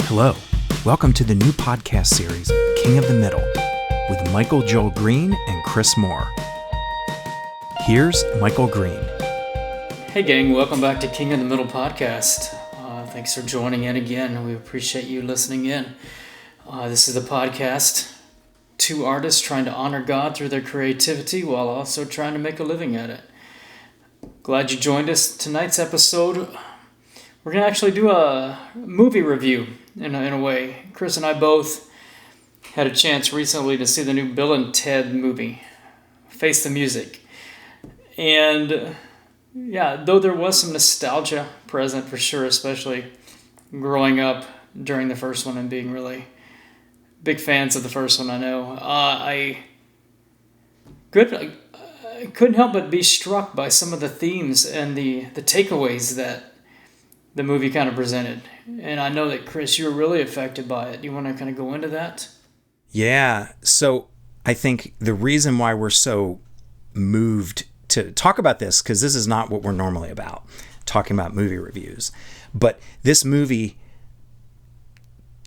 Hello, welcome to the new podcast series, King of the Middle, with Michael Joel Green and Chris Moore. Here's Michael Green. Hey gang, welcome back to King of the Middle podcast. Thanks for joining in again. We appreciate you listening in. This is the podcast, two artists trying to honor God through their creativity while also trying to make a living at it. Glad you joined us. Tonight's episode, we're going to actually do a movie review in a way. Chris and I both had a chance recently to see the new Bill and Ted movie, Face the Music. And yeah, though there was some nostalgia present for sure, especially growing up during the first one and being really big fans of the first one, I know. I couldn't help but be struck by some of the themes and the takeaways that the movie kind of presented. And I know that, Chris, you were really affected by it. Do you want to kind of go into that? Yeah, so I think the reason why we're so moved to talk about this, because this is not what we're normally about, talking about movie reviews, but this movie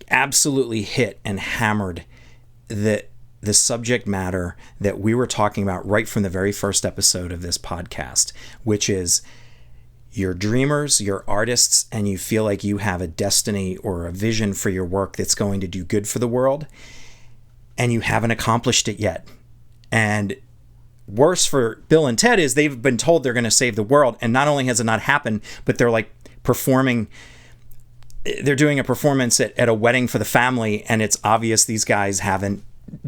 absolutely hit and hammered the subject matter that we were talking about right from the very first episode of this podcast, which is you're dreamers, you're artists, and you feel like you have a destiny or a vision for your work that's going to do good for the world, and you haven't accomplished it yet. And worse for Bill and Ted is they've been told they're going to save the world, and not only has it not happened, but they're like they're doing a performance at a wedding for the family, and it's obvious these guys haven't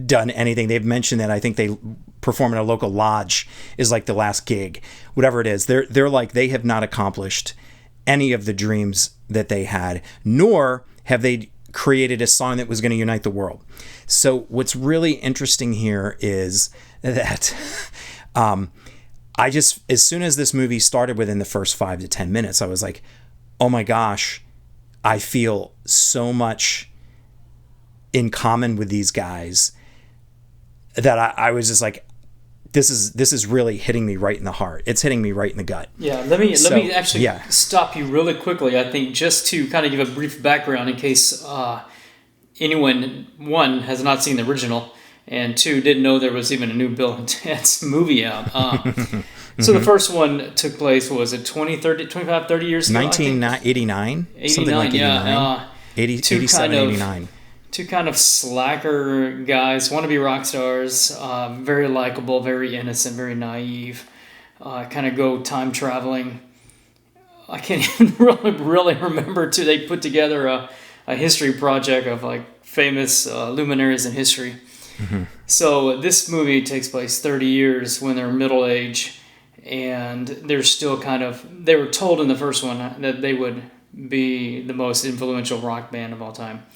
done anything. They've mentioned that I think they perform in a local lodge is like the last gig, whatever it is. They're like, they have not accomplished any of the dreams that they had, nor have they created a song that was going to unite the world. So what's really interesting here is that I just, as soon as this movie started, within the first 5 to 10 minutes, I was like, oh my gosh, I feel so much in common with these guys that I was just like, this is really hitting me right in the heart. It's hitting me right in the gut. Yeah, let me actually stop you really quickly. I think just to kind of give a brief background in case anyone, one, has not seen the original, and two, didn't know there was even a new Bill and Ted's movie out. So the first one took place, what was it, 30 years ago? 1989? Something like 89. Yeah. 87, 89. Two kind of slacker guys, wannabe rock stars, very likable, very innocent, very naive, kind of go time traveling. I can't even really remember too. They put together a history project of like famous luminaries in history. Mm-hmm. So this movie takes place 30 years when they're middle age, and they're still they were told in the first one that they would be the most influential rock band of all time.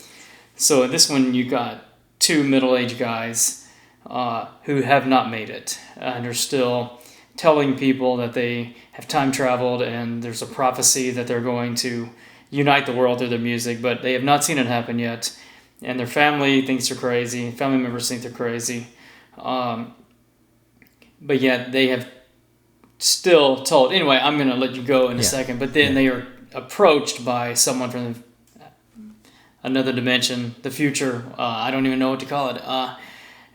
So in this one, you got two middle-aged guys who have not made it, and are still telling people that they have time traveled, and there's a prophecy that they're going to unite the world through their music, but they have not seen it happen yet, and their family thinks they're crazy, family members think they're crazy, but yet they have still told. Anyway, I'm going to let you go in a second, but then they are approached by someone from another dimension, the future, I don't even know what to call it,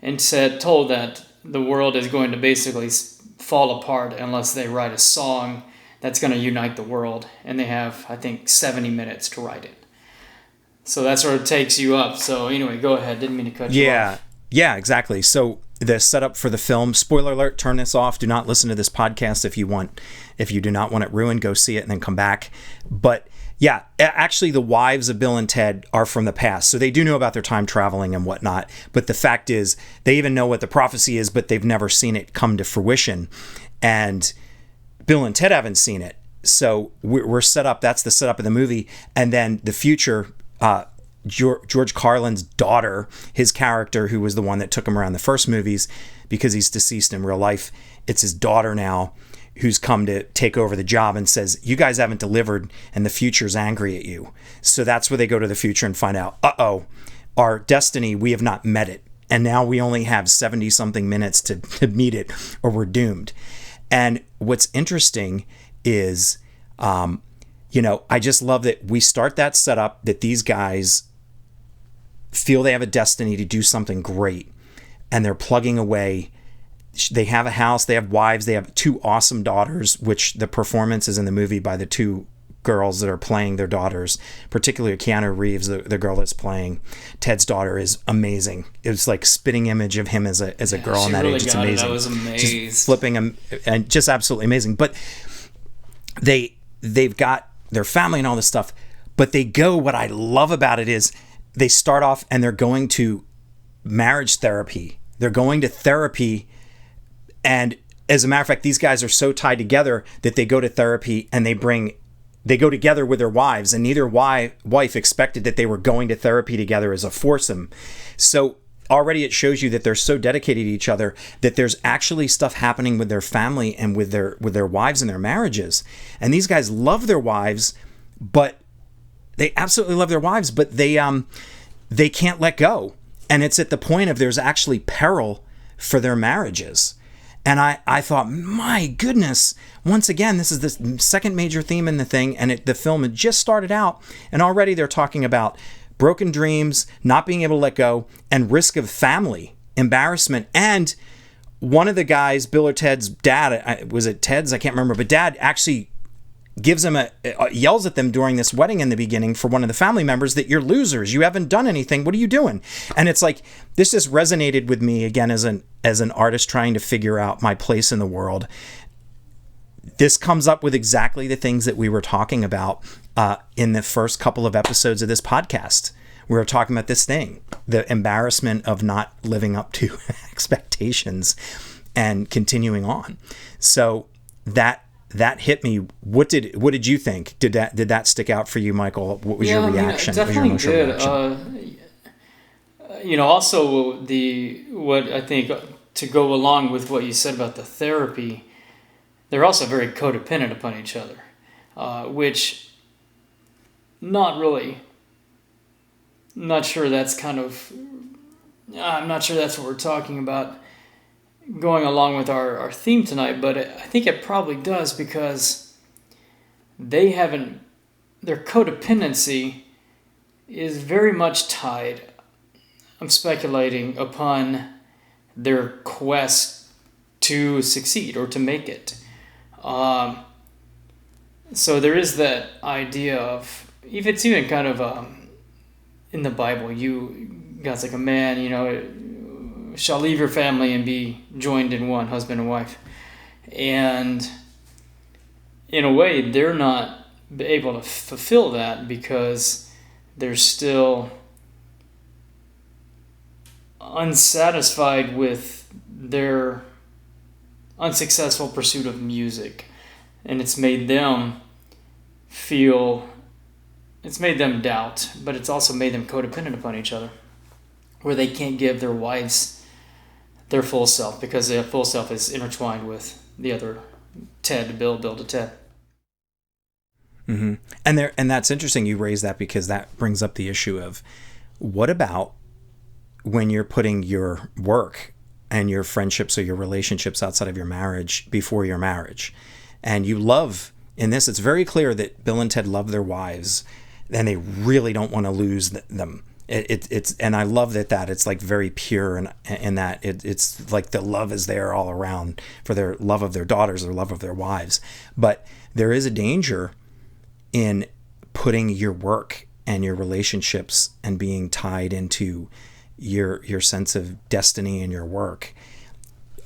and told that the world is going to basically fall apart unless they write a song that's going to unite the world, and they have, I think, 70 minutes to write it. So that sort of takes you up. So anyway, go ahead. Didn't mean to cut you off. Yeah, exactly. So the setup for the film, spoiler alert, turn this off. Do not listen to this podcast if you do not want it ruined. Go see it and then come back. But yeah, actually the wives of Bill and Ted are from the past, so they do know about their time traveling and whatnot. But the fact is, they even know what the prophecy is, but they've never seen it come to fruition. And Bill and Ted haven't seen it. So we're set up. That's the setup of the movie. And then the future, George Carlin's daughter, his character, who was the one that took him around the first movies, because he's deceased in real life, it's his daughter now who's come to take over the job and says, you guys haven't delivered and the future's angry at you. So that's where they go to the future and find out, our destiny, we have not met it. And now we only have 70 something minutes to meet it, or we're doomed. And what's interesting is, I just love that we start that setup that these guys feel they have a destiny to do something great, and they're plugging away. They have a house, they have wives, they have 2 awesome daughters, which the performances in the movie by the 2 girls that are playing their daughters, particularly Keanu Reeves, the girl that's playing Ted's daughter, is amazing. It's like spitting image of him as a girl in that really age. It's got amazing. It. I was amazed. Just flipping him, and just absolutely amazing. But they've got their family and all this stuff, but they go, what I love about it is they start off and they're going to marriage therapy. They're going to therapy, and as a matter of fact, these guys are so tied together that they go to therapy and they go together with their wives, and neither wife expected that they were going to therapy together as a foursome. So already it shows you that they're so dedicated to each other that there's actually stuff happening with their family and with their wives and their marriages. And these guys love their wives, but they absolutely love their wives, but they can't let go. And it's at the point of there's actually peril for their marriages. And I thought, my goodness, once again, this is the second major theme in the thing, and the film had just started out, and already they're talking about broken dreams, not being able to let go, and risk of family, embarrassment. And one of the guys, Bill or Ted's dad, was it Ted's? I can't remember, but Dad actually gives him yells at them during this wedding in the beginning for one of the family members that you're losers. You haven't done anything. What are you doing? And it's like, this just resonated with me again as an artist trying to figure out my place in the world. This comes up with exactly the things that we were talking about in the first couple of episodes of this podcast. We were talking about this thing, the embarrassment of not living up to expectations and continuing on. So that hit me. What did you think? Did that stick out for you, Michael? What was your reaction? It definitely did. Also what I think to go along with what you said about the therapy, they're also very codependent upon each other, which not sure that's I'm not sure that's what we're talking about going along with our theme tonight, but I think it probably does, because their codependency is very much tied, I'm speculating, upon their quest to succeed or to make it. So there is that idea of, if it's even kind of in the Bible, God's like, a man, shall leave your family and be joined in one, husband and wife. And in a way, they're not able to fulfill that because they're still unsatisfied with their unsuccessful pursuit of music. And it's made them doubt, but it's also made them codependent upon each other, where they can't give their wives their full self, because their full self is intertwined with the other Ted, Bill to Ted. Mm-hmm. And that's interesting you raise that, because that brings up the issue of, what about when you're putting your work and your friendships or your relationships outside of your marriage before your marriage? And you love, in this, it's very clear that Bill and Ted love their wives, and they really don't want to lose them. It's and I love that it's like very pure, and that it's like the love is there all around for their love of their daughters, their love of their wives. But there is a danger in putting your work and your relationships and being tied into your sense of destiny and your work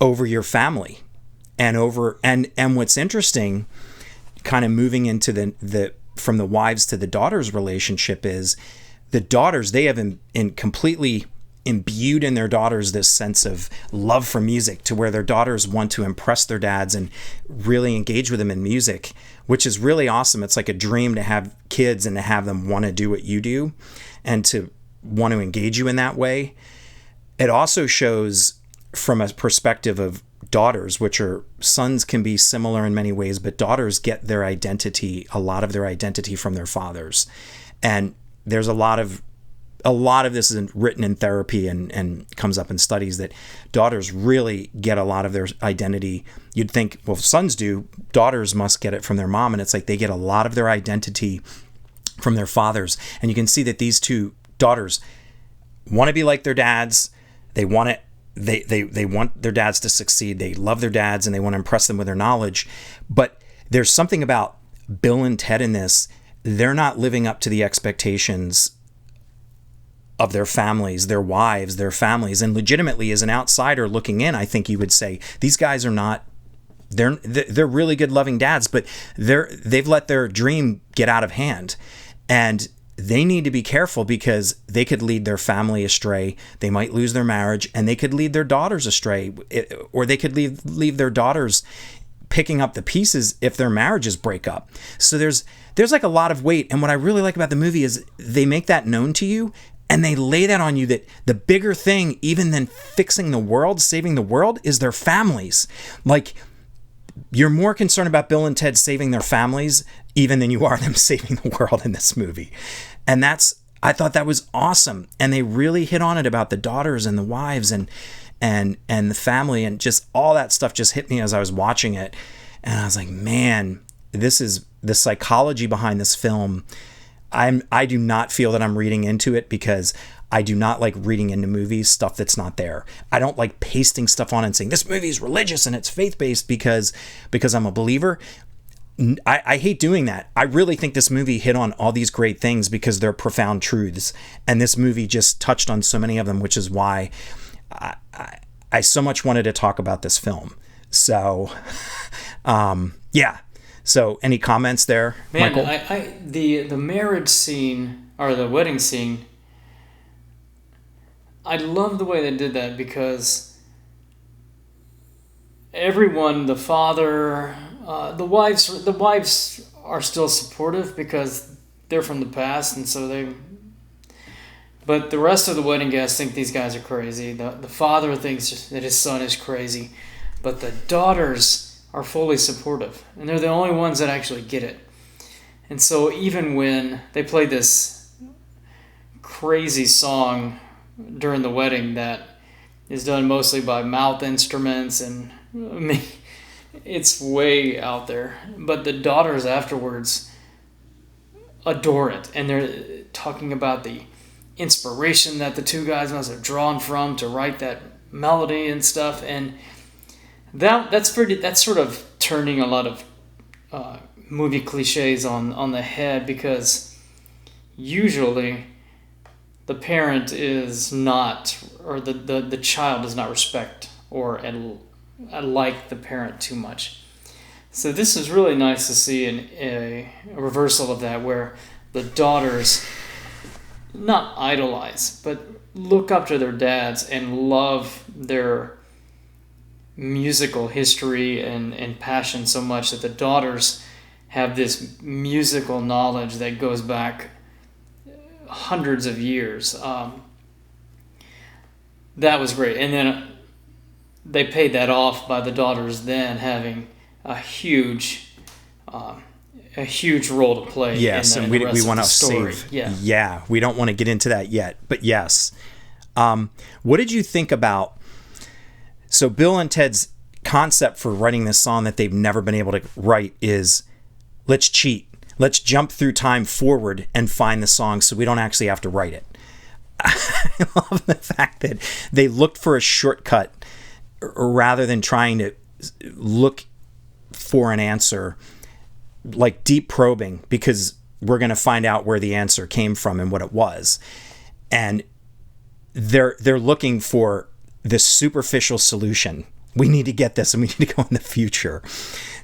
over your family, and what's interesting, kind of moving into the from the wives to the daughters relationship, is the daughters, they have completely imbued in their daughters this sense of love for music, to where their daughters want to impress their dads and really engage with them in music, which is really awesome. It's like a dream to have kids and to have them want to do what you do and to want to engage you in that way. It also shows from a perspective of daughters, which are, sons can be similar in many ways, but daughters get a lot of their identity from their fathers. And there's a lot of this is written in therapy and comes up in studies, that daughters really get a lot of their identity. You'd think, well, sons do, daughters must get it from their mom. And it's like they get a lot of their identity from their fathers. And you can see that these two daughters want to be like their dads. They want it. They want their dads to succeed. They love their dads and they want to impress them with their knowledge. But there's something about Bill and Ted in this. They're not living up to the expectations of their families, their wives, their families. And legitimately, as an outsider looking in, I think you would say these guys are not. They're really good, loving dads, but they've let their dream get out of hand, and they need to be careful because they could lead their family astray. They might lose their marriage, and they could lead their daughters astray, or they could leave their daughters picking up the pieces if their marriages break up. So there's like a lot of weight. And what I really like about the movie is they make that known to you, and they lay that on you, that the bigger thing, even than fixing the world, saving the world, is their families. Like, you're more concerned about Bill and Ted saving their families even than you are them saving the world in this movie. And I thought that was awesome. And they really hit on it about the daughters and the wives and the family, and just all that stuff just hit me as I was watching it. And I was like, man, this is the psychology behind this film. I do not feel that I'm reading into it, because I do not like reading into movies stuff that's not there. I don't like pasting stuff on and saying this movie is religious and it's faith-based because I'm a believer. I hate doing that. I really think this movie hit on all these great things because they're profound truths, and this movie just touched on so many of them, which is why I so much wanted to talk about this film. So, yeah. So, any comments there, Man, Michael? The marriage scene, or the wedding scene, I love the way they did that, because everyone, the father, the wives are still supportive because they're from the past, and so but the rest of the wedding guests think these guys are crazy. The father thinks that his son is crazy, but the daughters are fully supportive, and they're the only ones that actually get it. And so even when they play this crazy song during the wedding that is done mostly by mouth instruments, and I mean, it's way out there, but the daughters afterwards adore it, and they're talking about the inspiration that the two guys must have drawn from to write that melody and stuff. And that's sort of turning a lot of movie cliches on the head, because usually the parent is not, or the child does not respect or like the parent too much. So this is really nice to see a reversal of that, where the daughters not idolize, but look up to their dads and love their musical history and passion so much that the daughters have this musical knowledge that goes back hundreds of years. That was great. And then they paid that off by the daughters then having a huge role to play. Yes, and we want to save. Yeah, we don't want to get into that yet. But yes, what did you think about? So Bill and Ted's concept for writing this song that they've never been able to write is, let's cheat. Let's jump through time forward and find the song so we don't actually have to write it. I love the fact that they looked for a shortcut rather than trying to look for an answer, like deep probing, because we're going to find out where the answer came from and what it was. And they're looking for this superficial solution. We need to get this, and we need to go in the future.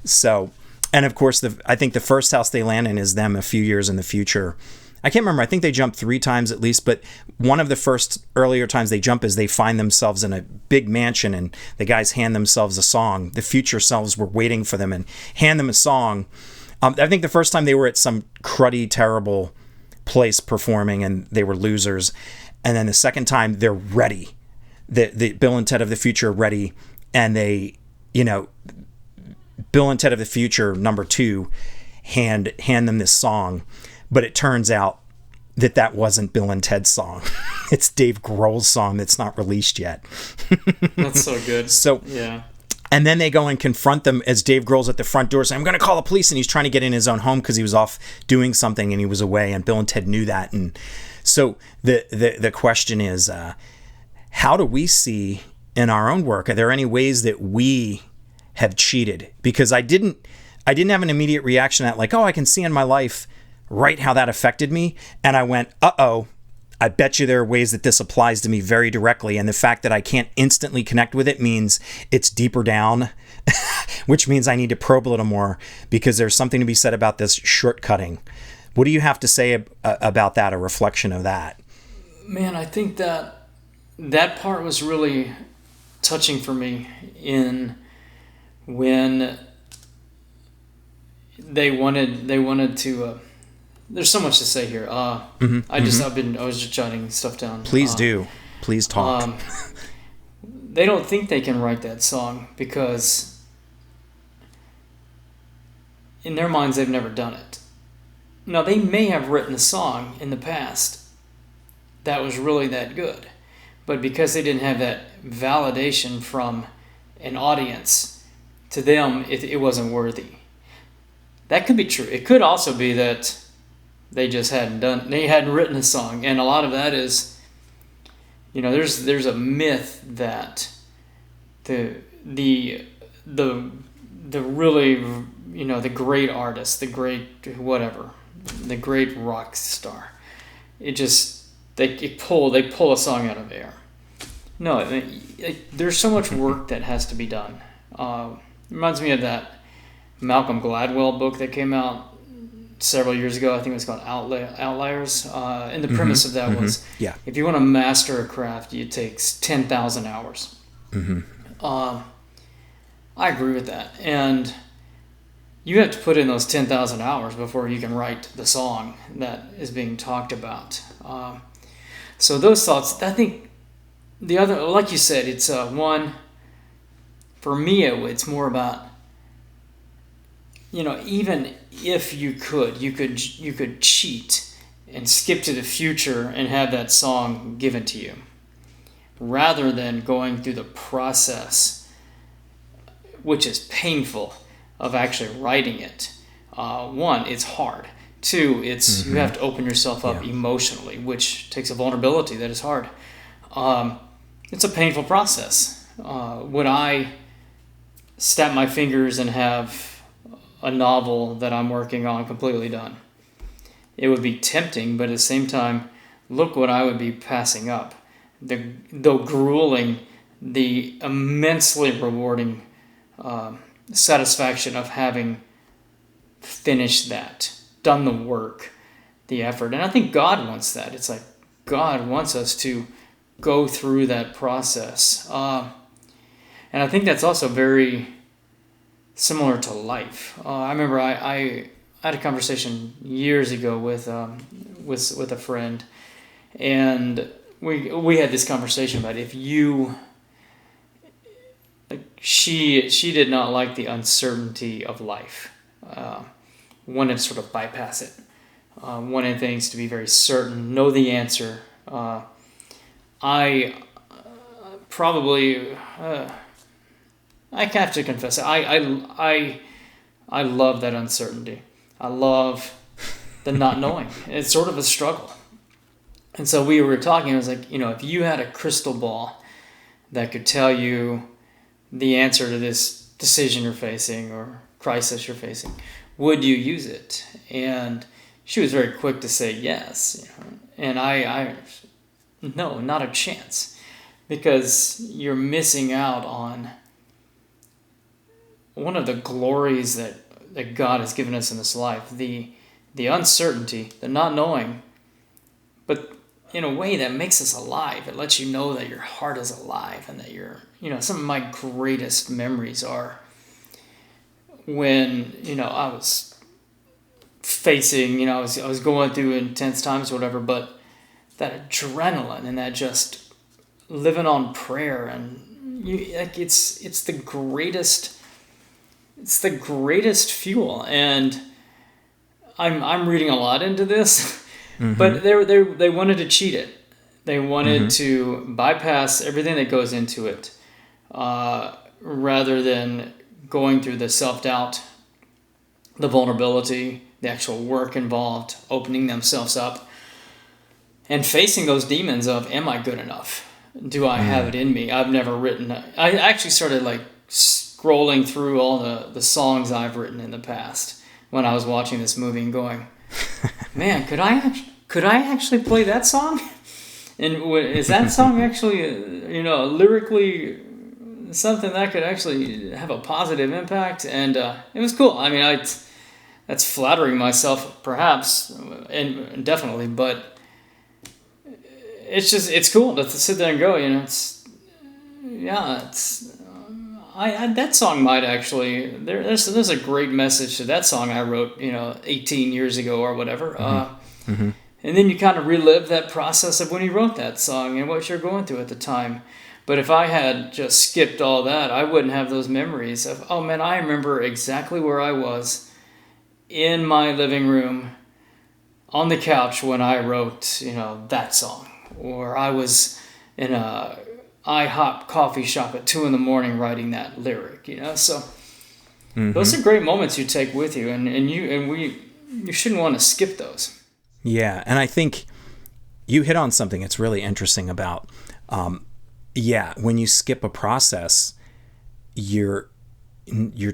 So, and of course, I think the first house they land in is them a few years in the future. I can't remember. I think they jump 3 times at least, but one of the first earlier times they jump is they find themselves in a big mansion, and the guys hand themselves a song. The future selves were waiting for them and hand them a song. I think the first time they were at some cruddy, terrible place performing, and they were losers. And then the second time they're ready. The Bill and Ted of the future are ready, and they, Bill and Ted of the future #2 hand them this song. But it turns out that wasn't Bill and Ted's song. It's Dave Grohl's song that's not released yet. That's so good. So yeah, And then they go and confront them as Dave Grohl's at the front door saying, I'm going to call the police. And he's trying to get in his own home because he was off doing something and he was away. And Bill and Ted knew that. And so the question is, how do we see in our own work, are there any ways that we have cheated? Because I didn't have an immediate reaction at like, oh, I can see in my life right how that affected me. And I went, uh-oh, I bet you there are ways that this applies to me very directly. And the fact that I can't instantly connect with it means it's deeper down, which means I need to probe a little more because there's something to be said about this shortcutting. What do you have to say about that, a reflection of that? Man, I think that part was really touching for me in when they wanted to there's so much to say here. I was just jotting stuff down. Please talk. They don't think they can write that song because in their minds they've never done it. Now they may have written a song in the past that was really that good, but because they didn't have that validation from an audience, to them it wasn't worthy. That could be true. It could also be that they just hadn't written a song, and a lot of that is, there's a myth that the really, the great artist, the great whatever, the great rock star, they pull a song out of air. No, there's so much work that has to be done. Reminds me of that Malcolm Gladwell book that came out several years ago. I think it was called Outliers. And the premise of that was, if you want to master a craft, it takes 10,000 hours. I agree with that. And you have to put in those 10,000 hours before you can write the song that is being talked about. So those thoughts, I think the other, like you said, it's one, for me, it's more about, even if you could cheat and skip to the future and have that song given to you, rather than going through the process, which is painful, of actually writing it. One, it's hard. Two, it's you have to open yourself up emotionally, which takes a vulnerability that is hard. It's a painful process. Would I snap my fingers and have a novel that I'm working on completely done? It would be tempting, but at the same time, look what I would be passing up. Though grueling, the immensely rewarding satisfaction of having finished that, done the work, the effort. And I think God wants that. It's like God wants us to go through that process. And I think that's also very similar to life. I remember I had a conversation years ago with a friend, and we had this conversation about if you, she did not like the uncertainty of life, wanted to sort of bypass it, wanted things to be very certain, know the answer. I probably. I have to confess, I love that uncertainty. I love the not knowing. It's sort of a struggle. And so we were talking, I was like, if you had a crystal ball that could tell you the answer to this decision you're facing or crisis you're facing, would you use it? And she was very quick to say yes. And I no, not a chance. Because you're missing out on one of the glories that God has given us in this life, the uncertainty, the not knowing, but in a way that makes us alive. It lets you know that your heart is alive and that you're, some of my greatest memories are when, I was facing, I was going through intense times or whatever, but that adrenaline and that just living on prayer and it's the greatest. It's the greatest fuel, and I'm reading a lot into this, but they wanted to cheat it. They wanted to bypass everything that goes into it, rather than going through the self-doubt, the vulnerability, the actual work involved, opening themselves up, and facing those demons of, am I good enough? Do I have it in me? I've never written. I actually started like scrolling through all the songs I've written in the past when I was watching this movie and going, man, could I actually play that song? And is that song actually, lyrically something that could actually have a positive impact? And it was cool. I mean, that's flattering myself, perhaps, and definitely, but it's cool to sit there and go, that song might actually, there's a great message to that song I wrote, 18 years ago or whatever. And then you kind of relive that process of when you wrote that song and what you're going through at the time. But if I had just skipped all that, I wouldn't have those memories of, oh man, I remember exactly where I was in my living room on the couch when I wrote, that song. Or I was in a IHOP coffee shop at 2 a.m. writing that lyric, So those are great moments you take with you, and you shouldn't want to skip those. Yeah, and I think you hit on something that's really interesting about, when you skip a process, you're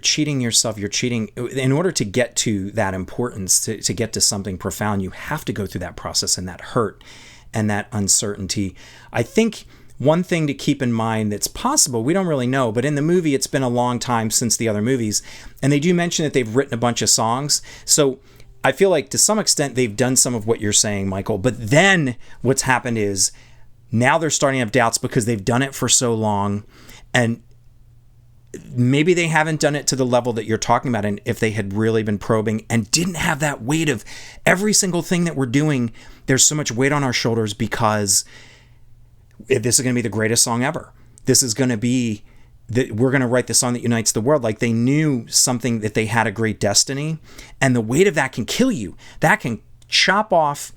cheating yourself. You're cheating in order to get to that importance, to get to something profound. You have to go through that process and that hurt and that uncertainty. I think one thing to keep in mind that's possible, we don't really know, but in the movie, it's been a long time since the other movies, and they do mention that they've written a bunch of songs. So I feel like to some extent they've done some of what you're saying, Michael, but then what's happened is now they're starting to have doubts because they've done it for so long, and maybe they haven't done it to the level that you're talking about. And if they had really been probing and didn't have that weight of every single thing that we're doing, there's so much weight on our shoulders because this is going to be the greatest song ever. This is going to be that we're going to write the song that unites the world. Like they knew something, that they had a great destiny, and the weight of that can kill you. That can chop off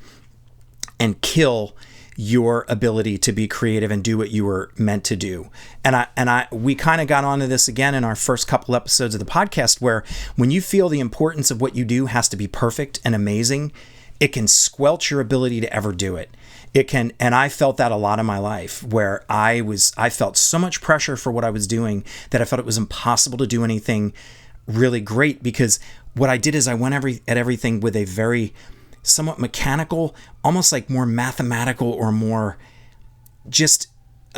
and kill your ability to be creative and do what you were meant to do. We kind of got onto this again in our first couple episodes of the podcast, where when you feel the importance of what you do has to be perfect and amazing, it can squelch your ability to ever do it. It can, and I felt that a lot in my life, where I felt so much pressure for what I was doing that I felt it was impossible to do anything really great, because what I did is I went at everything with a very somewhat mechanical, almost like more mathematical or more just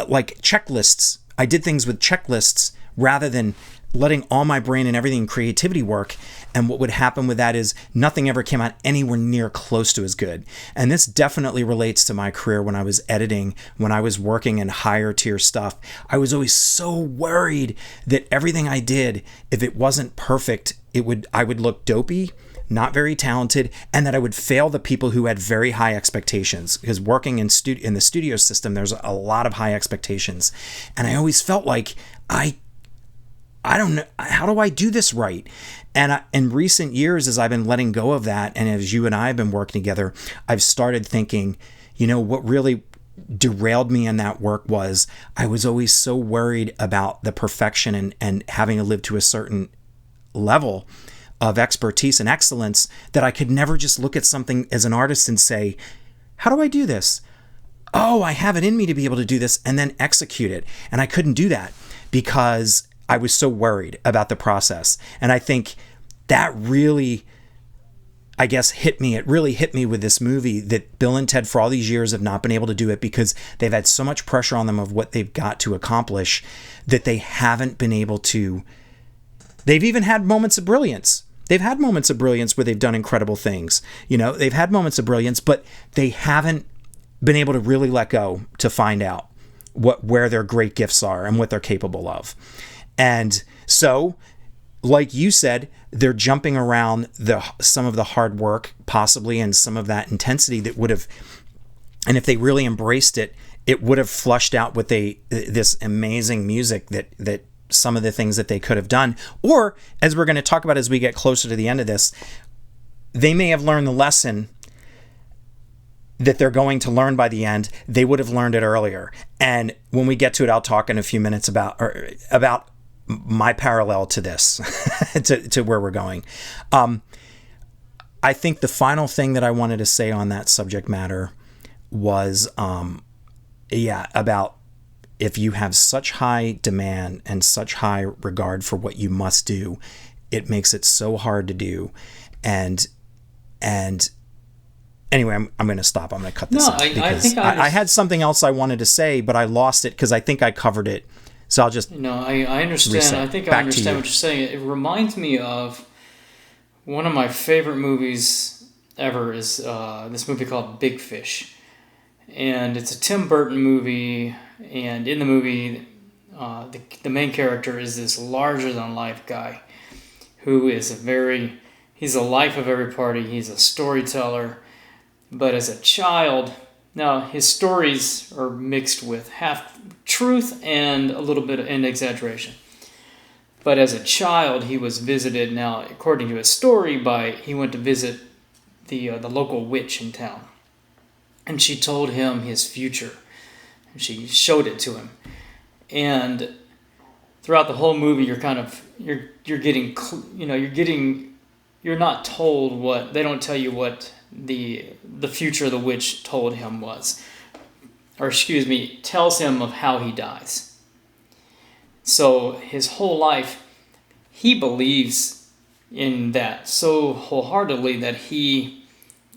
like checklists. I did things with checklists rather than letting all my brain and everything in creativity work. And what would happen with that is nothing ever came out anywhere near close to as good. And this definitely relates to my career when I was editing, when I was working in higher tier stuff. I was always so worried that everything I did, if it wasn't perfect, I would look dopey, not very talented, and that I would fail the people who had very high expectations. Because working in the studio system, there's a lot of high expectations. And I always felt like I don't know, how do I do this right? And in recent years, as I've been letting go of that, and as you and I have been working together, I've started thinking, what really derailed me in that work was I was always so worried about the perfection and having to live to a certain level of expertise and excellence that I could never just look at something as an artist and say, how do I do this? Oh, I have it in me to be able to do this, and then execute it. And I couldn't do that because I was so worried about the process. And I think that really, I guess, hit me. It really hit me with this movie, that Bill and Ted for all these years have not been able to do it because they've had so much pressure on them of what they've got to accomplish that they haven't been able to. They've even had moments of brilliance. They've had moments of brilliance where they've done incredible things. They've had moments of brilliance, but they haven't been able to really let go to find out where their great gifts are and what they're capable of. And so, like you said, they're jumping around some of the hard work, possibly, and some of that intensity that would have, and if they really embraced it, it would have flushed out with this amazing music that some of the things that they could have done. Or, as we're going to talk about as we get closer to the end of this, they may have learned the lesson that they're going to learn by the end. They would have learned it earlier. And when we get to it, I'll talk in a few minutes about my parallel to this, to where we're going. I think the final thing that I wanted to say on that subject matter was, about if you have such high demand and such high regard for what you must do, it makes it so hard to do. And anyway, I'm going to stop. I'm going to cut this out because I had something else I wanted to say, but I lost it because I think I covered it. So I'll just I understand. reset. I think Back I to understand you. what you're saying. It reminds me of one of my favorite movies ever is this movie called Big Fish. And it's a Tim Burton movie, and in the movie, the main character is this larger-than-life guy who is he's the life of every party. He's a storyteller, but as a child, now his stories are mixed with half truth and a little bit of an exaggeration. But as a child, he was visited, now according to his story, he went to visit the local witch in town. And she told him his future. And she showed it to him. And throughout the whole movie, you're not told they don't tell you what the future the witch told him was. Or tells him of how he dies. So his whole life, he believes in that so wholeheartedly that he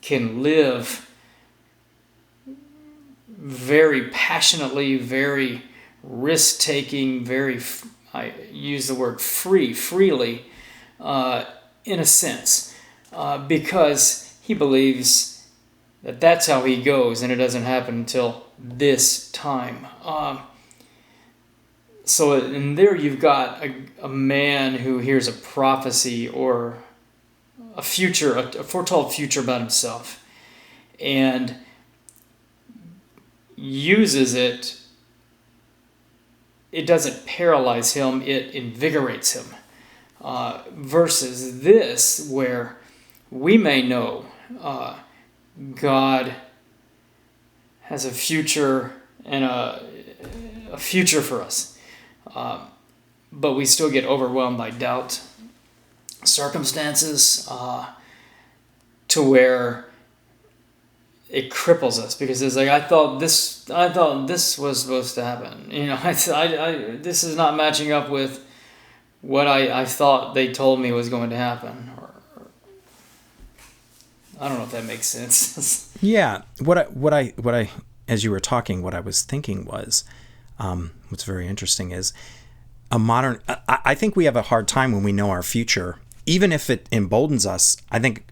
can live very passionately, very risk-taking, I use the word freely, in a sense, because he believes that that's how he goes, and it doesn't happen until this time. So in there you've got a man who hears a prophecy or a foretold future about himself, and uses it. It doesn't paralyze him, it invigorates him. Versus this, where we may know God has a future and a future for us, but we still get overwhelmed by doubt, circumstances, to where it cripples us because it's like I thought this was supposed to happen. This is not matching up with what I thought they told me was going to happen. Or I don't know if that makes sense. Yeah, what I as you were talking, what I was thinking was, what's very interesting is I think we have a hard time when we know our future, even if it emboldens us. I think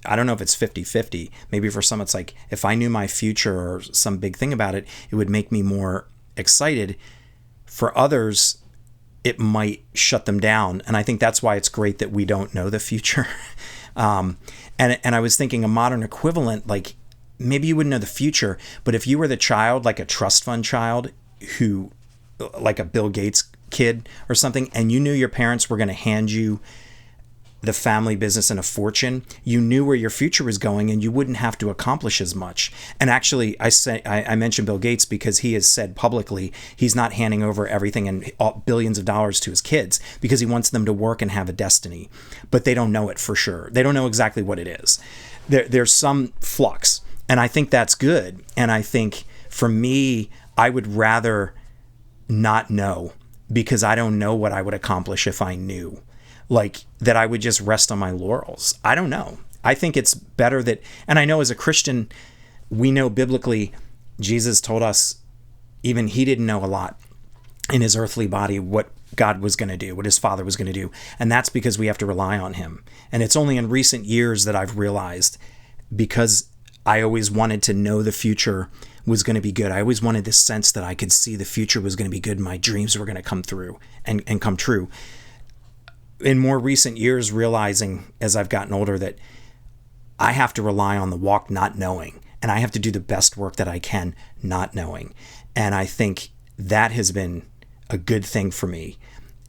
I don't know if it's 50-50. Maybe for some it's like, if I knew my future or some big thing about it, it would make me more excited. For others, it might shut them down. And I think that's why it's great that we don't know the future. And I was thinking a modern equivalent, like maybe you wouldn't know the future, but if you were the child, like a trust fund child who, like a Bill Gates kid or something, and you knew your parents were going to hand you the family business and a fortune, you knew where your future was going and you wouldn't have to accomplish as much. And actually, I mentioned Bill Gates because he has said publicly he's not handing over everything and billions of dollars to his kids because he wants them to work and have a destiny. But they don't know it for sure. They don't know exactly what it is. There's some flux. And I think that's good. And I think for me, I would rather not know because I don't know what I would accomplish if I knew. Like that I would just rest on my laurels. I don't know. I think it's better that, and I know as a Christian, we know biblically, Jesus told us even he didn't know a lot in his earthly body what God was going to do, what his Father was going to do. And that's because we have to rely on him. And it's only in recent years that I've realized, because I always wanted to know the future was going to be good. I always wanted this sense that I could see the future was going to be good. My dreams were going to come through and come true. In more recent years, realizing as I've gotten older that I have to rely on the walk not knowing, and I have to do the best work that I can not knowing. And I think that has been a good thing for me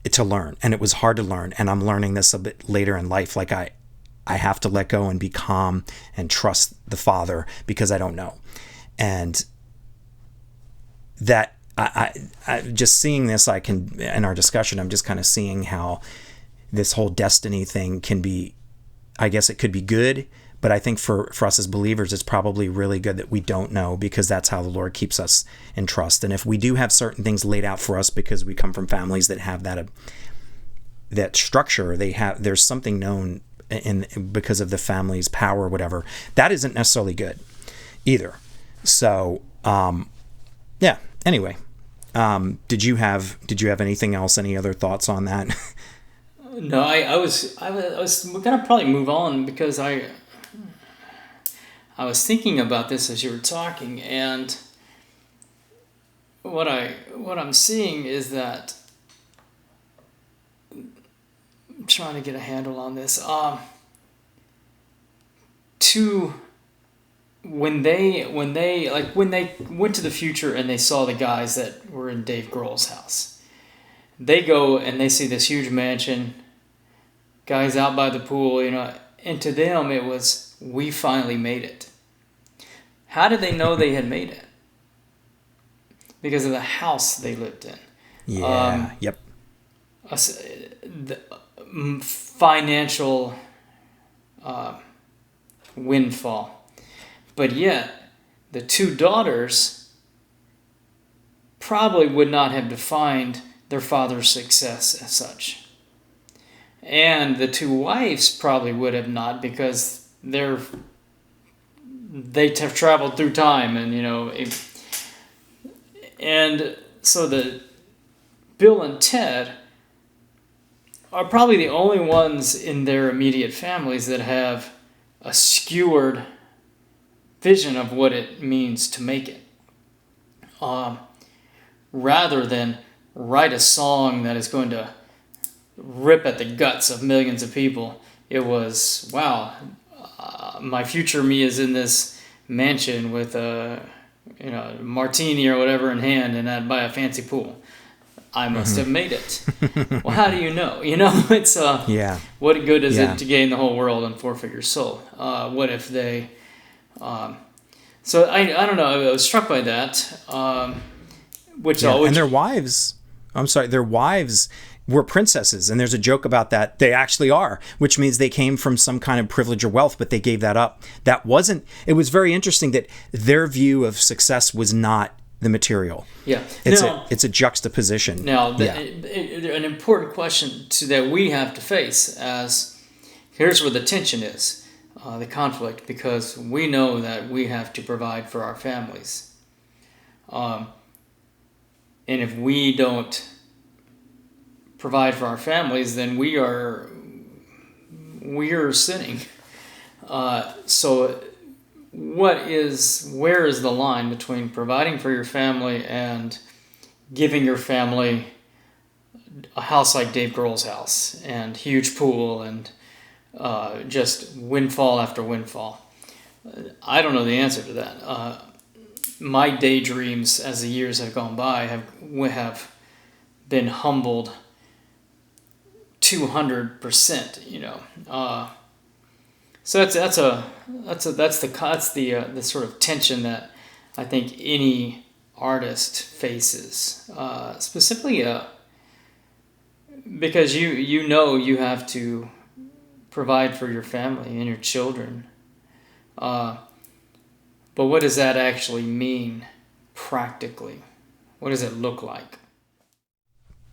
to learn. And it was hard to learn. And I'm learning this a bit later in life. Like I have to let go and be calm and trust the Father because I don't know. And that I just seeing this, I can, in our discussion, I'm just kind of seeing how this whole destiny thing can be, I guess it could be good, but I think for us as believers, it's probably really good that we don't know, because that's how the Lord keeps us in trust. And if we do have certain things laid out for us because we come from families that have that structure, there's something known because of the family's power or whatever, that isn't necessarily good either. So, yeah, anyway, did you have anything else, any other thoughts on that? No, I was gonna probably move on, because I was thinking about this as you were talking, and what I'm seeing is that, I'm trying to get a handle on this. When they went to the future and they saw the guys that were in Dave Grohl's house, they go and they see this huge mansion, guys out by the pool, and to them it was, we finally made it. How did they know they had made it? Because of the house they lived in. Yeah. Yep. The financial windfall. But yet, the two daughters probably would not have defined their father's success as such. And the two wives probably would have not, because they have traveled through time, and and so the Bill and Ted are probably the only ones in their immediate families that have a skewered vision of what it means to make it. Rather than write a song that is going to rip at the guts of millions of people, it was, wow, my future me is in this mansion with a martini or whatever in hand, and by a fancy pool. I must have made it. Well, how do you know? It's what good is it to gain the whole world and forfeit your soul? What if they? So I don't know. I was struck by that. And their wives. I'm sorry, their wives were princesses, and there's a joke about that. They actually are, which means they came from some kind of privilege or wealth, but they gave that up. It was very interesting that their view of success was not the material. Yeah. It's a juxtaposition. Now, an important question that we have to face here's where the tension is, the conflict, because we know that we have to provide for our families. And if we don't provide for our families, then we are sinning. So where is the line between providing for your family and giving your family a house like Dave Grohl's house and huge pool and just windfall after windfall? I don't know the answer to that. My daydreams as the years have gone by have been humbled 200%. So that's the sort of tension that I think any artist faces, specifically because you have to provide for your family and your children. But what does that actually mean practically? What does it look like?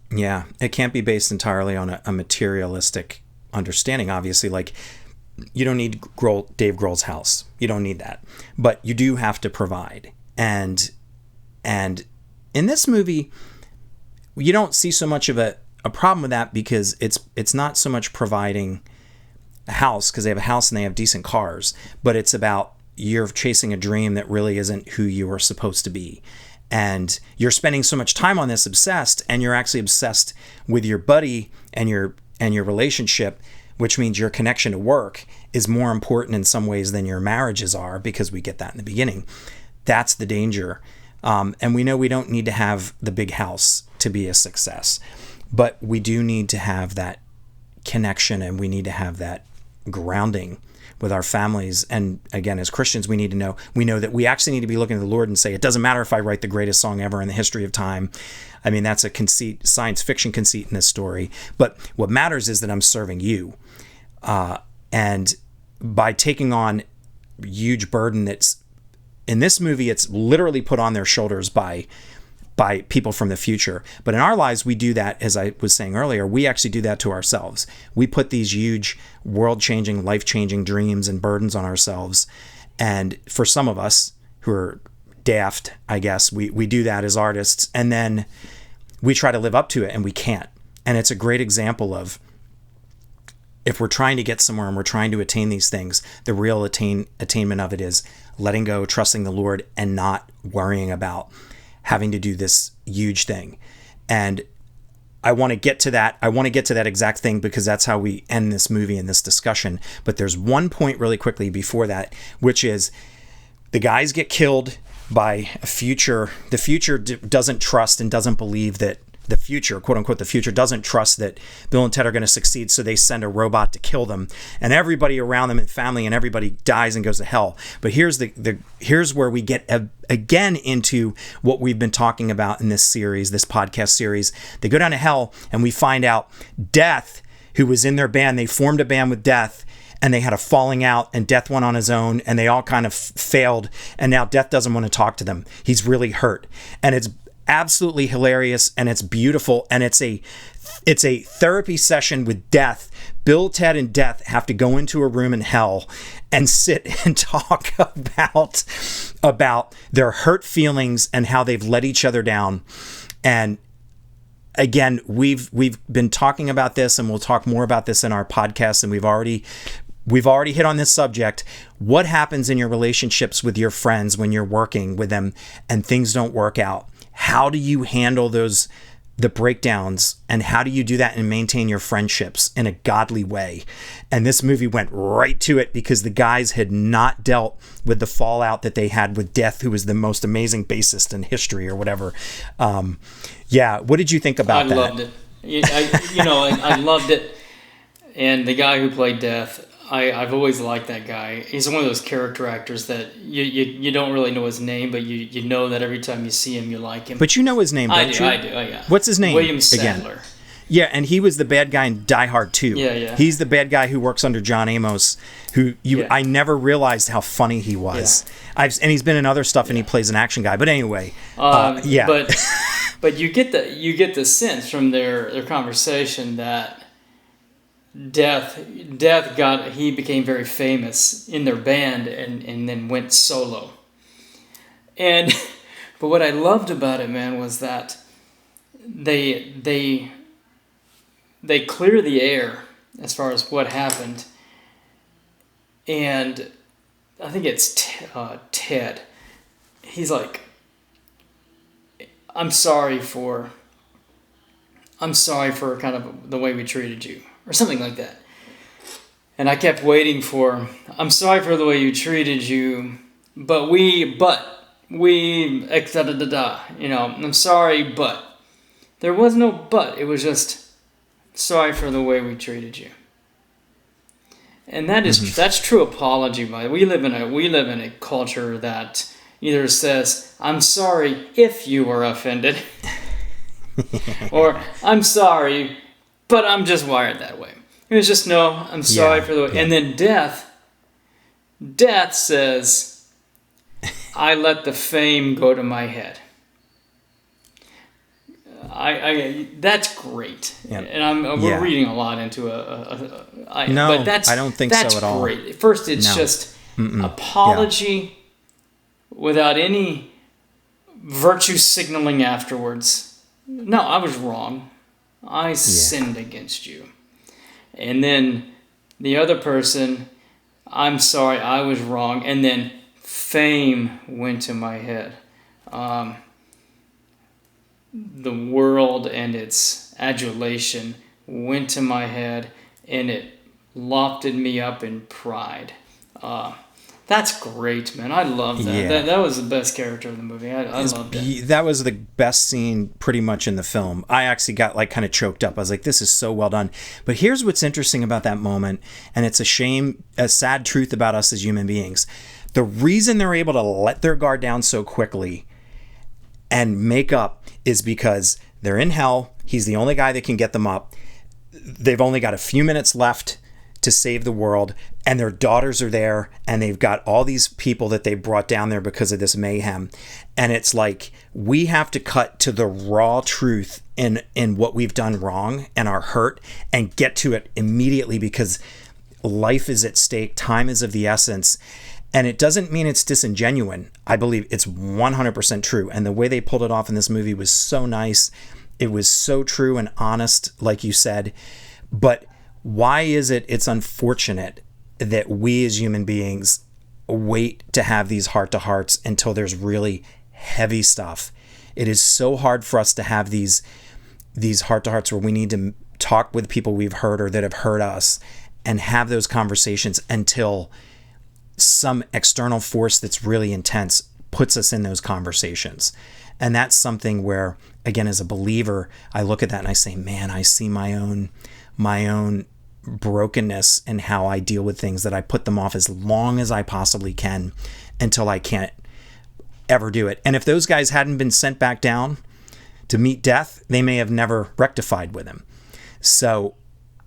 Yeah, it can't be based entirely on a materialistic understanding, obviously. Like, you don't need Dave Grohl's house. You don't need that. But you do have to provide. And in this movie, you don't see so much of a problem with that, because it's not so much providing a house, because they have a house and they have decent cars, but it's about you're chasing a dream that really isn't who you are supposed to be. And you're spending so much time on this obsessed, and you're actually obsessed with your buddy and your relationship, which means your connection to work is more important in some ways than your marriages are, because we get that in the beginning. That's the danger. And we know we don't need to have the big house to be a success, but we do need to have that connection, and we need to have that grounding. with our families. And again, as Christians, we know that we actually need to be looking to the Lord and say, it doesn't matter if I write the greatest song ever in the history of time. I mean, that's a conceit, science fiction conceit in this story. But what matters is that I'm serving you. And by taking on huge burden that's in this movie, it's literally put on their shoulders by people from the future. But in our lives, we do that, as I was saying earlier, we actually do that to ourselves. We put these huge world-changing, life-changing dreams and burdens on ourselves. And for some of us who are daft, I guess, we do that as artists. And then we try to live up to it and we can't. And it's a great example of, if we're trying to get somewhere and we're trying to attain these things, the real attainment of it is letting go, trusting the Lord, and not worrying about having to do this huge thing. And I want to get to that. I want to get to that exact thing because that's how we end this movie and this discussion. But there's one point really quickly before that, which is the guys get killed by a future. The future doesn't trust and doesn't believe that the future, quote unquote, the future doesn't trust that Bill and Ted are going to succeed. So they send a robot to kill them, and everybody around them and family and everybody dies and goes to hell. But here's here's where we get again into what we've been talking about in this series, this podcast series. They go down to hell and we find out Death, who was in their band, they formed a band with Death, and they had a falling out, and Death went on his own, and they all kind of failed. And now Death doesn't want to talk to them. He's really hurt. And it's absolutely hilarious, and it's beautiful, and it's a therapy session with Death. Bill, Ted, and Death have to go into a room in hell and sit and talk about their hurt feelings and how they've let each other down. And again, we've been talking about this, and we'll talk more about this in our podcast, and we've already hit on this subject. What happens in your relationships with your friends when you're working with them and things don't work out? How do you handle the breakdowns, and how do you do that and maintain your friendships in a godly way? And this movie went right to it because the guys had not dealt with the fallout that they had with Death, who was the most amazing bassist in history or whatever. What did you think about that? I loved it. I loved it. And the guy who played Death, I've always liked that guy. He's one of those character actors that you don't really know his name, but you know that every time you see him, you like him. But you know his name, don't you? I do. Oh, yeah. What's his name? William Sadler. Again? Yeah, and he was the bad guy in Die Hard 2. Yeah. He's the bad guy who works under John Amos, I never realized how funny he was. Yeah. And he's been in other stuff, and he plays an action guy. But anyway, But you get the sense from their conversation that Death he became very famous in their band and then went solo. And but what I loved about it, man, was that they clear the air as far as what happened. And I think it's Ted. He's like, I'm sorry for kind of the way we treated you, or something like that. And I kept waiting for, I'm sorry for the way you treated you, but I'm sorry, but. There was no but. It was just, sorry for the way we treated you. And that's true apology. We live in a culture that either says, I'm sorry if you were offended, or I'm sorry, but I'm just wired that way. It was just, no, I'm sorry for the way. Yeah. And then Death says, I let the fame go to my head. That's great. Yeah. And we're reading a lot into I don't think so at all. That's great. First, it's just apology without any virtue signaling afterwards. No, I was wrong. I sinned against you. And then the other person, I'm sorry, I was wrong. And then fame went to my head. The world and its adulation went to my head, and it lofted me up in pride. That's great, man. I love that. Yeah. That was the best character in the movie. I loved it. That was the best scene pretty much in the film. I actually got like kind of choked up. I was like, this is so well done. But here's what's interesting about that moment, and it's a sad truth about us as human beings. The reason they're able to let their guard down so quickly and make up is because they're in hell. He's the only guy that can get them up. They've only got a few minutes left to save the world, and their daughters are there, and they've got all these people that they brought down there because of this mayhem. And it's like, we have to cut to the raw truth in what we've done wrong and our hurt, and get to it immediately, because life is at stake, time is of the essence. And it doesn't mean it's disingenuous. I believe it's 100% true. And the way they pulled it off in this movie was so nice. It was so true and honest, like you said. But why is it's unfortunate that we as human beings wait to have these heart-to-hearts until there's really heavy stuff? It is so hard for us to have these heart-to-hearts where we need to talk with people we've hurt or that have hurt us and have those conversations until some external force that's really intense puts us in those conversations. And that's something where, again, as a believer, I look at that and I say, man, I see my own brokenness and how I deal with things, that I put them off as long as I possibly can until I can't ever do it. And if those guys hadn't been sent back down to meet death, they may have never rectified with him. So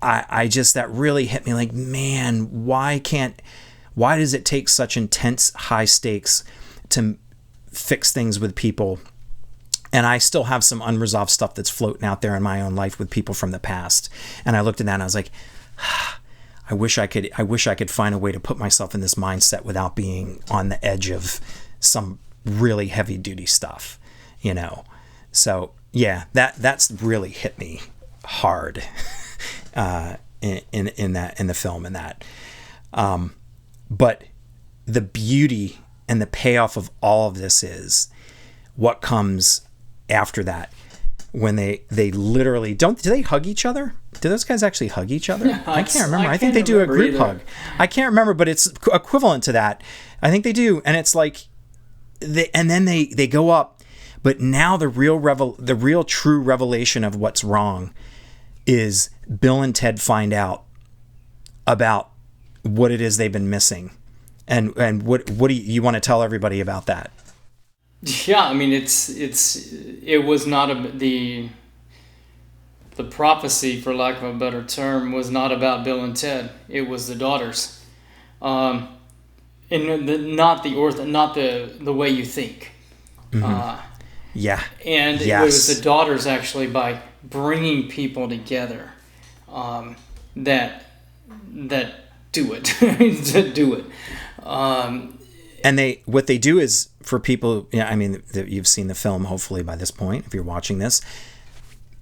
I just, that really hit me like, man, why does it take such intense high stakes to fix things with people? And I still have some unresolved stuff that's floating out there in my own life with people from the past. And I looked at that and I was like, I wish I could find a way to put myself in this mindset without being on the edge of some really heavy duty stuff, you know? So yeah, that's really hit me hard, in the film and that. But the beauty and the payoff of all of this is what comes after that, when they literally do they hug each other? Do those guys actually hug each other? I can't remember. I think they do a group hug. I can't remember, but it's equivalent to that. I think they do. And it's like, then they go up, but now the real true revelation of what's wrong is Bill and Ted find out about what it is they've been missing. And what do you want to tell everybody about that? Yeah, I mean, it was not the prophecy, for lack of a better term, was not about Bill and Ted. It was the daughters, and not the way you think. Mm-hmm. Yeah, and yes. It was the daughters, actually, by bringing people together, that do it, to do it. And what they do is, for people, I mean, you've seen the film hopefully by this point, if you're watching this,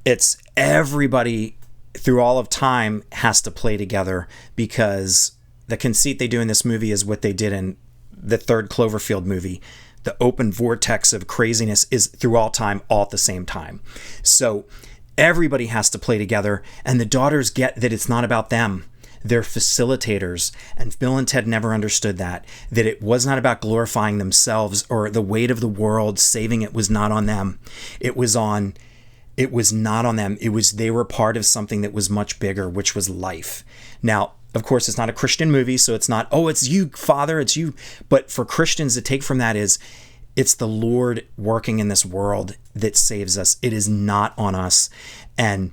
it's everybody through all of time has to play together, because the conceit they do in this movie is what they did in the third Cloverfield movie. The open vortex of craziness is through all time, all at the same time. So everybody has to play together, and the daughters get that it's not about them. They're facilitators, and Bill and Ted never understood that it was not about glorifying themselves or the weight of the world. Saving it was not on them. It was not on them. They were part of something that was much bigger, which was life. Now, of course, it's not a Christian movie, so it's not, oh, it's you, Father, it's you. But for Christians, to take from that is, it's the Lord working in this world that saves us. It is not on us. And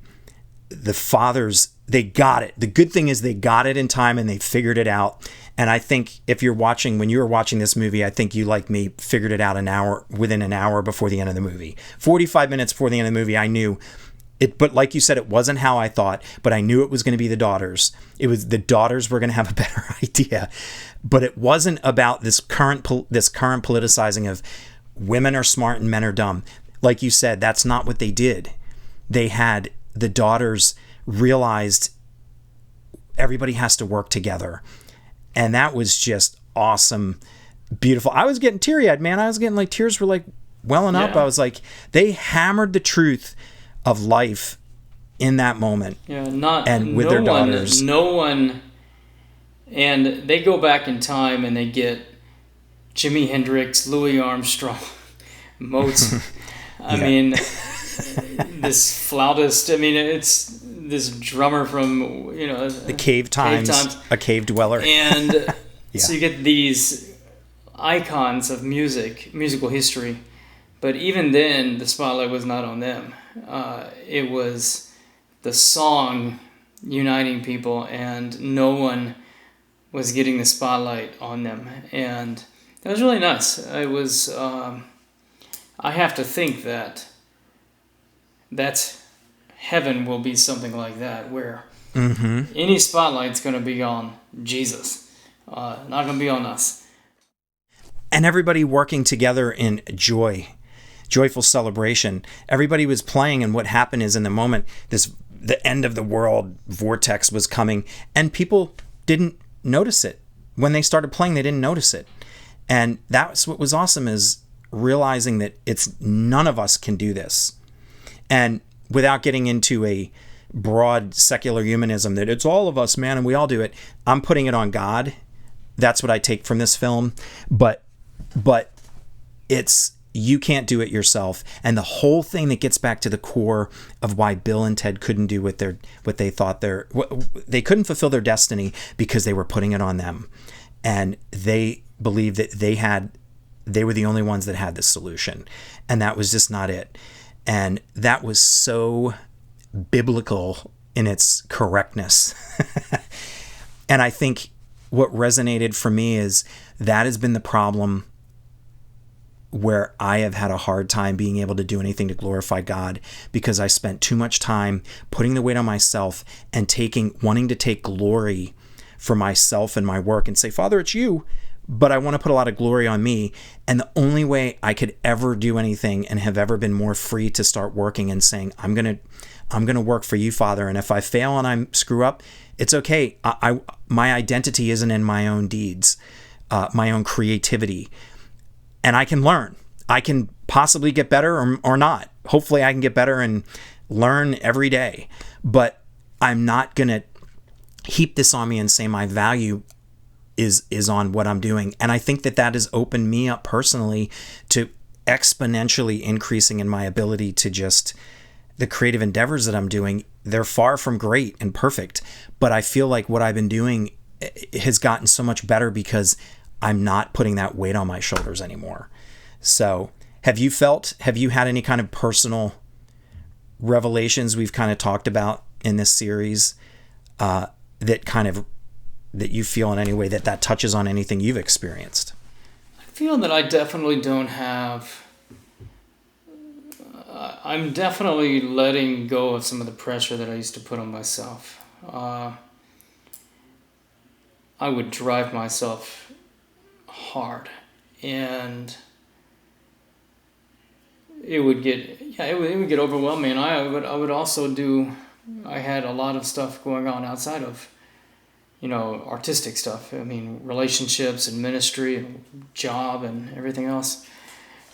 the fathers, they got it. The good thing is they got it in time and they figured it out. And I think when you were watching this movie, I think you, like me, figured it out within an hour before the end of the movie. 45 minutes before the end of the movie, I knew it. But like you said, it wasn't how I thought, but I knew it was going to be the daughters. It was the daughters were going to have a better idea. But it wasn't about this current politicizing of women are smart and men are dumb. Like you said, that's not what they did. The daughters realized everybody has to work together. And that was just awesome, beautiful. I was getting teary-eyed, man. I was getting like, tears were like welling up. I was like, they hammered the truth of life in that moment. Yeah, their daughters. No one, and they go back in time and they get Jimi Hendrix, Louis Armstrong, Mozart. I mean, this flautist. I mean, it's this drummer from the cave times, a cave dweller, and so you get these icons of musical history. But even then, the spotlight was not on them. It was the song uniting people, and no one was getting the spotlight on them. And it was really nice. It was. I have to think that's heaven will be something like that, where any spotlight's going to be on Jesus, not going to be on us. And everybody working together in joyful celebration. Everybody was playing, and what happened is, in the moment, the end of the world vortex was coming, and people didn't notice it. When they started playing, they didn't notice it. And that's what was awesome, is realizing that it's none of us can do this. And without getting into a broad secular humanism that it's all of us, man, and we all do it, I'm putting it on God. That's what I take from this film. But it's, you can't do it yourself. And the whole thing that gets back to the core of why Bill and Ted couldn't do they couldn't fulfill their destiny, because they were putting it on them. And they believed that they were the only ones that had the solution. And that was just not it. And that was so biblical in its correctness. And I think what resonated for me is that has been the problem where I have had a hard time being able to do anything to glorify God, because I spent too much time putting the weight on myself and wanting to take glory for myself and my work and say, Father, it's you, but I want to put a lot of glory on me. And the only way I could ever do anything and have ever been more free to start working and saying, I'm going to work for you, Father. And if I fail and I screw up, it's okay. My identity isn't in my own deeds, my own creativity. And I can learn. I can possibly get better or not. Hopefully I can get better and learn every day. But I'm not going to heap this on me and say my value is on what I'm doing. And I think that has opened me up personally to exponentially increasing in my ability to just the creative endeavors that I'm doing. They're far from great and perfect, but I feel like what I've been doing has gotten so much better because I'm not putting that weight on my shoulders anymore. So have you had any kind of personal revelations we've kind of talked about in this series that you feel in any way that touches on anything you've experienced? I feel that I definitely don't have... I'm definitely letting go of some of the pressure that I used to put on myself. I would drive myself hard, and it would get overwhelming. I would also I had a lot of stuff going on outside of artistic stuff. I mean, relationships and ministry and job and everything else.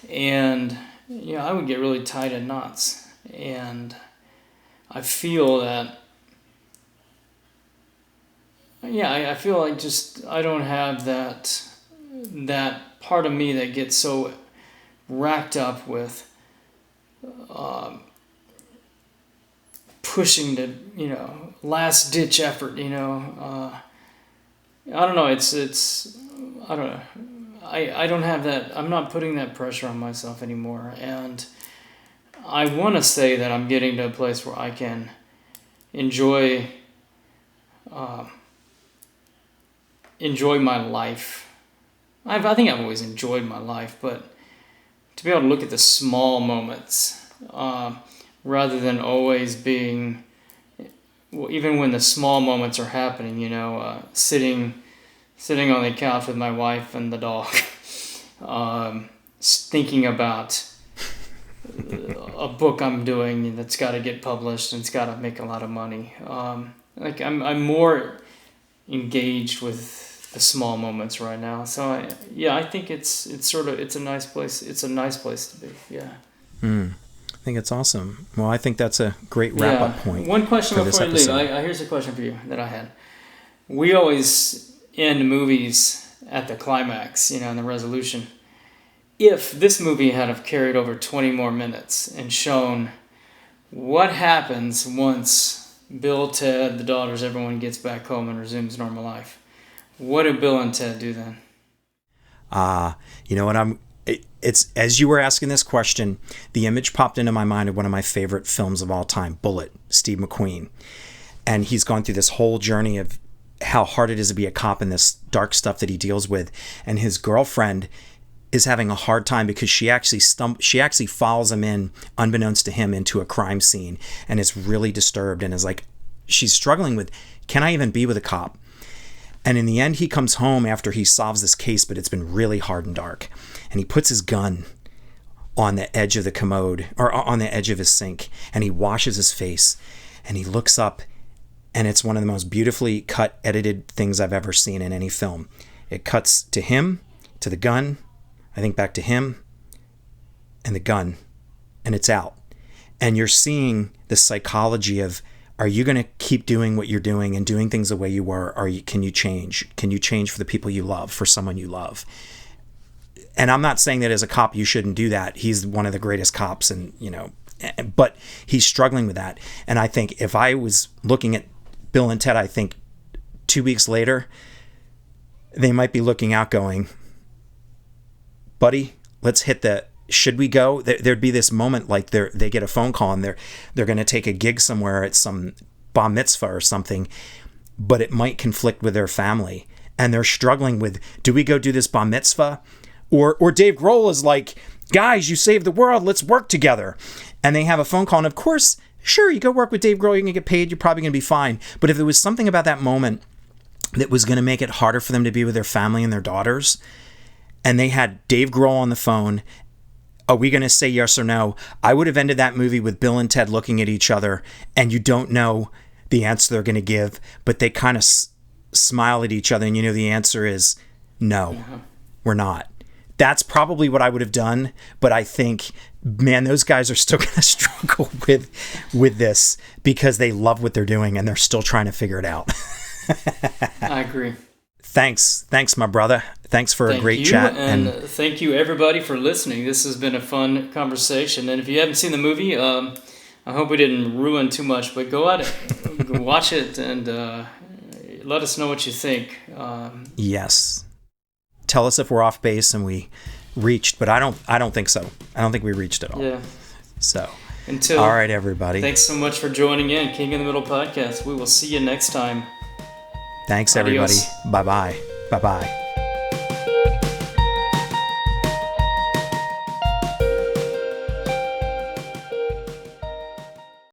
And I would get really tied in knots. And I feel that I feel like just I don't have that part of me that gets so racked up with pushing to last ditch effort. I don't know. It's I don't know. I don't have that. I'm not putting that pressure on myself anymore, and I want to say that I'm getting to a place where I can enjoy my life. I think I've always enjoyed my life, but to be able to look at the small moments rather than always being, even when the small moments are happening, sitting on the couch with my wife and the dog, thinking about a book I'm doing that's got to get published and it's got to make a lot of money. I'm more engaged with the small moments right now. So I think it's a nice place. It's a nice place to be. Yeah. I think it's awesome. Well, I think that's a great wrap-up point. One question before I leave. Here's a question for you that I had. We always end movies at the climax, and the resolution. If this movie had have carried over 20 more minutes and shown what happens once Bill, Ted, the daughters, everyone gets back home and resumes normal life, what do Bill and Ted do then? You know what, it's as you were asking this question, the image popped into my mind of one of my favorite films of all time, Bullet, Steve McQueen. And he's gone through this whole journey of how hard it is to be a cop and this dark stuff that he deals with. And his girlfriend is having a hard time because she actually follows him in, unbeknownst to him, into a crime scene and is really disturbed and is like, she's struggling with, can I even be with a cop? And in the end, he comes home after he solves this case, but it's been really hard and dark. And he puts his gun on the edge of the commode, or on the edge of his sink, and he washes his face and he looks up, and it's one of the most beautifully cut, edited things I've ever seen in any film. It cuts to him, to the gun, I think back to him and the gun, and it's out. And you're seeing the psychology of, are you going to keep doing what you're doing and doing things the way you were? Can you change? Can you change for the people you love, for someone you love? And I'm not saying that as a cop you shouldn't do that. He's one of the greatest cops, and but he's struggling with that. And I think if I was looking at Bill and Ted, I think 2 weeks later, they might be looking out going, buddy, let's hit should we go? There'd be this moment like they get a phone call and they're going to take a gig somewhere at some bar mitzvah or something, but it might conflict with their family. And they're struggling with, do we go do this bar mitzvah? Or Dave Grohl is like, guys, you saved the world, let's work together. And they have a phone call, and of course, sure, you go work with Dave Grohl, you're going to get paid, you're probably going to be fine. But if there was something about that moment that was going to make it harder for them to be with their family and their daughters, and they had Dave Grohl on the phone, are we going to say yes or no? I would have ended that movie with Bill and Ted looking at each other, and you don't know the answer they're going to give, but they kind of smile at each other, and the answer is no, we're not. That's probably what I would have done, but I think, man, those guys are still going to struggle with this because they love what they're doing and they're still trying to figure it out. I agree. Thanks, my brother. Thanks for a great chat. And thank you, everybody, for listening. This has been a fun conversation. And if you haven't seen the movie, I hope we didn't ruin too much, but go out and go watch it and let us know what you think. Yes. Tell us if we're off base and we reached, but I don't think so. I don't think we reached at all. Yeah. So, all right, everybody. Thanks so much for joining in King in the Middle podcast. We will see you next time. Thanks, Adios. everybody. Bye-bye. Bye-bye.